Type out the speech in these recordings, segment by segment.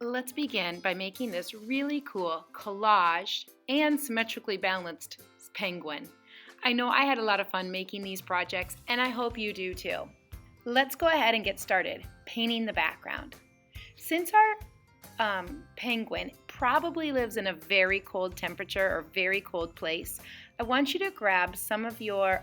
Let's begin by making this really cool collage and symmetrically balanced penguin. I know I had a lot of fun making these projects, and I hope you do too. Let's go ahead and get started painting the background. Since our penguin probably lives in a very cold temperature or very cold place, I want you to grab some of your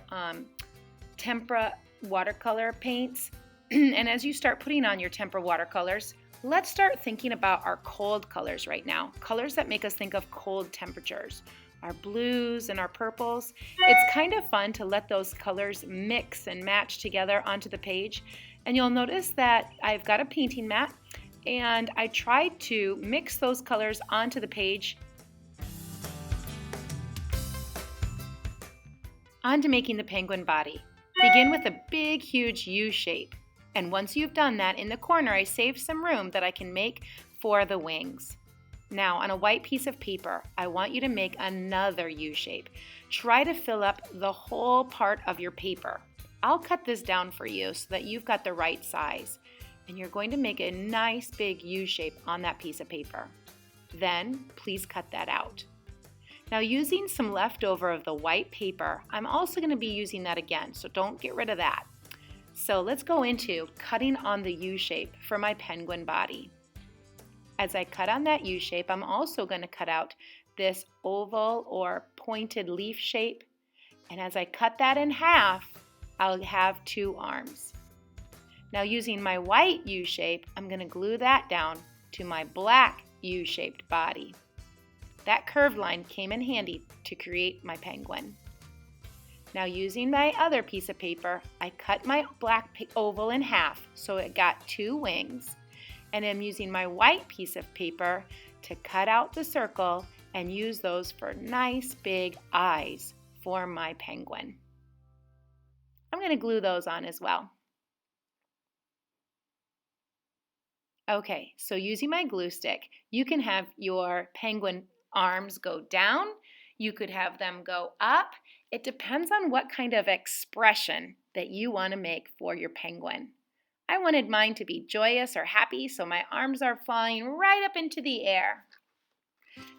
tempera watercolor paints, and as you start putting on your tempera watercolors, let's start thinking about our cold colors right now, colors that make us think of cold temperatures, our blues and our purples. It's kind of fun to let those colors mix and match together onto the page. And you'll notice that I've got a painting mat and I tried to mix those colors onto the page onto making the penguin body. Begin with a big, huge U shape. And once you've done that, in the corner I saved some room that I can make for the wings. Now, on a white piece of paper, I want you to make another U shape. Try to fill up the whole part of your paper. I'll cut this down for you so that you've got the right size. And you're going to make a nice big U shape on that piece of paper. Then, please cut that out. Now, using some leftover of the white paper, I'm also going to be using that again, so don't get rid of that. So let's go into cutting on the U shape for my penguin body. As I cut on that U shape, I'm also going to cut out this oval or pointed leaf shape. And as I cut that in half, I'll have two arms. Now using my white U shape, I'm going to glue that down to my black U-shaped body. That curved line came in handy to create my penguin. Now using my other piece of paper, I cut my black oval in half so it got two wings. And I'm using my white piece of paper to cut out the circle and use those for nice big eyes for my penguin. I'm going to glue those on as well. Okay, so using my glue stick, you can have your penguin arms go down. You could have them go up. It depends on what kind of expression that you want to make for your penguin. I wanted mine to be joyous or happy, so my arms are flying right up into the air.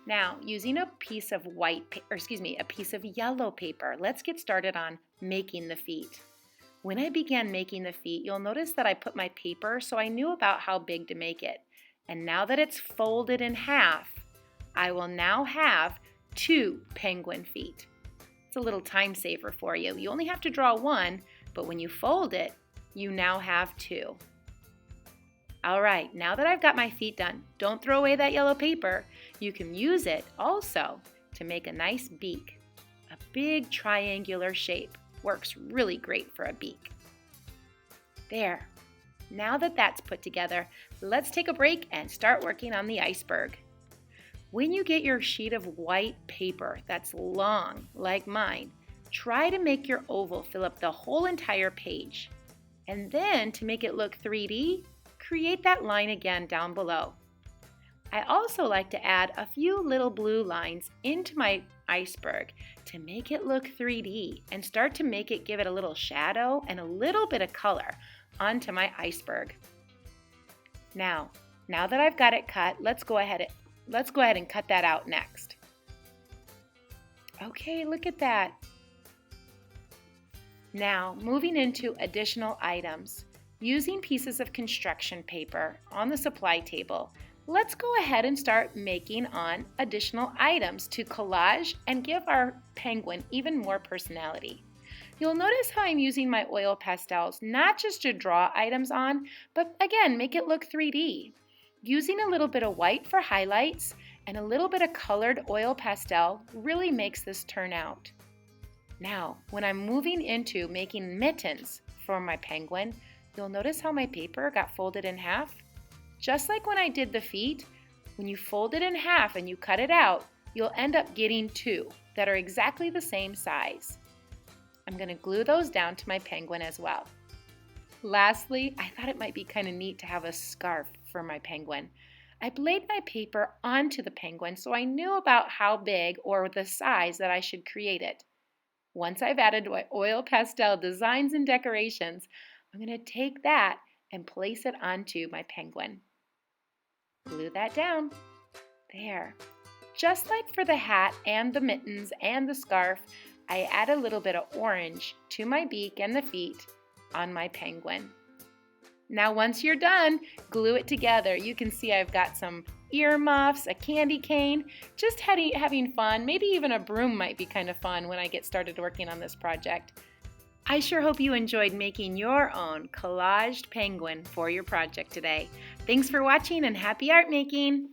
Now, using a piece of a piece of yellow paper, let's get started on making the feet. When I began making the feet, you'll notice that I put my paper so I knew about how big to make it. And now that it's folded in half, I will now have two penguin feet. It's a little time saver for you. You only have to draw one, but when you fold it, you now have two. All right, now that I've got my feet done, don't throw away that yellow paper. You can use it also to make a nice beak. A big triangular shape works really great for a beak. There. Now that that's put together, let's take a break and start working on the iceberg. When you get your sheet of white paper that's long, like mine, try to make your oval fill up the whole entire page. And then, to make it look 3D, create that line again down below. I also like to add a few little blue lines into my iceberg to make it look 3D and start to give it a little shadow and a little bit of color onto my iceberg. Now that I've got it cut, let's go ahead and cut that out next. Okay, look at that. Now, moving into additional items. Using pieces of construction paper on the supply table, let's go ahead and start making on additional items to collage and give our penguin even more personality. You'll notice how I'm using my oil pastels not just to draw items on, but again, make it look 3D. Using a little bit of white for highlights and a little bit of colored oil pastel really makes this turn out. Now, when I'm moving into making mittens for my penguin, you'll notice how my paper got folded in half. Just like when I did the feet, when you fold it in half and you cut it out, you'll end up getting two that are exactly the same size. I'm going to glue those down to my penguin as well. Lastly, I thought it might be kind of neat to have a scarf for my penguin. I laid my paper onto the penguin so I knew about how big or the size that I should create it. Once I've added my oil pastel designs and decorations, I'm going to take that and place it onto my penguin. Glue that down. There. Just like for the hat and the mittens and the scarf, I add a little bit of orange to my beak and the feet on my penguin. Now once you're done, glue it together. You can see I've got some earmuffs, a candy cane, just having fun. Maybe even a broom might be kind of fun when I get started working on this project. I sure hope you enjoyed making your own collaged penguin for your project today. Thanks for watching and happy art making!